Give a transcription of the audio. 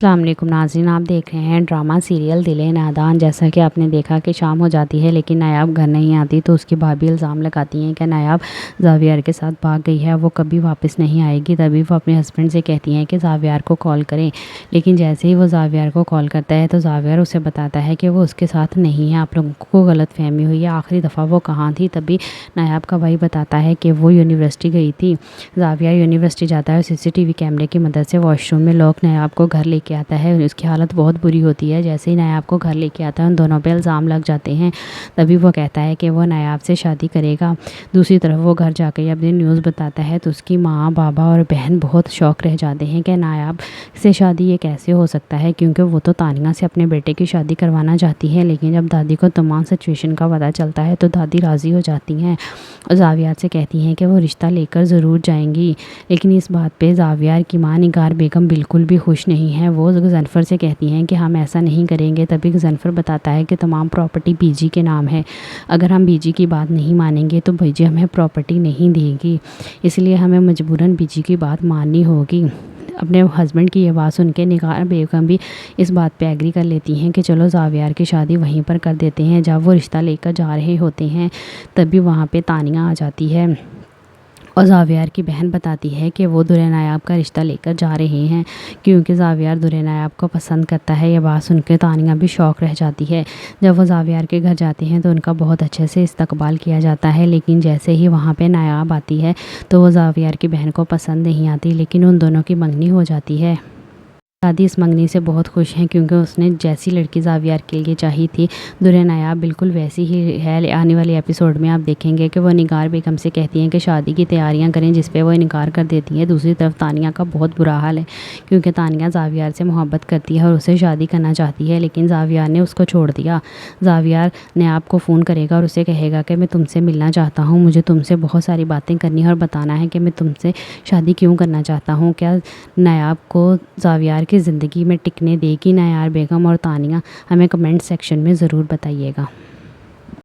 السلام علیکم ناظرین، آپ دیکھ رہے ہیں ڈرامہ سیریل دل نادان۔ جیسا کہ آپ نے دیکھا کہ شام ہو جاتی ہے لیکن نایاب گھر نہیں آتی، تو اس کی بھابھی الزام لگاتی ہیں کہ نایاب زاویار کے ساتھ بھاگ گئی ہے، وہ کبھی واپس نہیں آئے گی۔ تبھی وہ اپنے ہسبینڈ سے کہتی ہیں کہ زاویار کو کال کریں، لیکن جیسے ہی وہ زاویار کو کال کرتا ہے تو زاویار اسے بتاتا ہے کہ وہ اس کے ساتھ نہیں ہے، آپ لوگوں کو غلط فہمی ہوئی ہے، آخری دفعہ وہ کہاں تھی۔ تبھی نایاب کا بھائی بتاتا ہے کہ وہ یونیورسٹی گئی تھی۔ زاویار یونیورسٹی جاتا ہے اور CCTV کیمرے کی مدد سے واش روم میں لوگ نایاب کو گھر لے کے آتا ہے، اس کی حالت بہت بری ہوتی ہے۔ جیسے ہی نایاب کو گھر لے کے آتا ہے ان دونوں پہ الزام لگ جاتے ہیں۔ تبھی وہ کہتا ہے کہ وہ نایاب سے شادی کرے گا۔ دوسری طرف وہ گھر جا کے اپنی نیوز بتاتا ہے تو اس کی ماں، بابا اور بہن بہت شوق رہ جاتے ہیں کہ نایاب سے شادی یہ کیسے ہو سکتا ہے، کیونکہ وہ تو تانیہ سے اپنے بیٹے کی شادی کروانا چاہتی ہے۔ لیکن جب دادی کو تمام سچویشن کا پتہ چلتا ہے تو دادی راضی ہو جاتی ہیں اور زاویار سے کہتی ہیں کہ وہ رشتہ لے کر ضرور جائیں گی۔ لیکن اس بات پہ زاویار کی ماں نگار بیگم بالکل بھی خوش نہیں ہے۔ وہ غضنفر سے کہتی ہیں کہ ہم ایسا نہیں کریں گے۔ تبھی غضنفر بتاتا ہے کہ تمام پراپرٹی بی جی کے نام ہے، اگر ہم بی جی کی بات نہیں مانیں گے تو بی جی ہمیں پراپرٹی نہیں دے گی، اس لیے ہمیں مجبوراً بی جی کی بات ماننی ہوگی۔ اپنے ہسبینڈ کی یہ بات سن کے نگار بیگم بھی اس بات پہ ایگری کر لیتی ہیں کہ چلو زاویار کی شادی وہیں پر کر دیتے ہیں۔ جب وہ رشتہ لے کر جا رہے ہوتے ہیں تبھی وہاں پہ تانیہ آ جاتی ہے اور زاویار کی بہن بتاتی ہے کہ وہ دریں نایاب کا رشتہ لے کر جا رہے ہیں، کیونکہ زاویار دریں نایاب کو پسند کرتا ہے۔ یہ بات سن کے تانیہ بھی شوق رہ جاتی ہے۔ جب وہ زاویار کے گھر جاتے ہیں تو ان کا بہت اچھے سے استقبال کیا جاتا ہے، لیکن جیسے ہی وہاں پہ نایاب آتی ہے تو وہ زاویار کی بہن کو پسند نہیں آتی، لیکن ان دونوں کی منگنی ہو جاتی ہے۔ دادی اس منگنی سے بہت خوش ہیں کیونکہ اس نے جیسی لڑکی زاویار کے لیے چاہی تھی دریں نایاب بالکل ویسی ہی ہے۔ آنے والے ایپیسوڈ میں آپ دیکھیں گے کہ وہ نگار بیگم سے کہتی ہیں کہ شادی کی تیاریاں کریں، جس پہ وہ انکار کر دیتی ہے۔ دوسری طرف تانیہ کا بہت برا حال ہے کیونکہ تانیہ زاویار سے محبت کرتی ہے اور اسے شادی کرنا چاہتی ہے، لیکن زاویار نے اس کو چھوڑ دیا۔ زاویار نایاب کو فون کرے گا اور اسے کہے گا کہ میں تم سے ملنا چاہتا ہوں، مجھے تم سے بہت ساری باتیں کرنی ہے اور بتانا ہے کہ میں تم سے شادی کیوں کرنا چاہتا ہوں۔ کیا نایاب کو زاویار کی زندگی میں ٹکنے دے گی نایاب بیگم اور تانیہ؟ ہمیں کمنٹ سیکشن میں ضرور بتائیے گا۔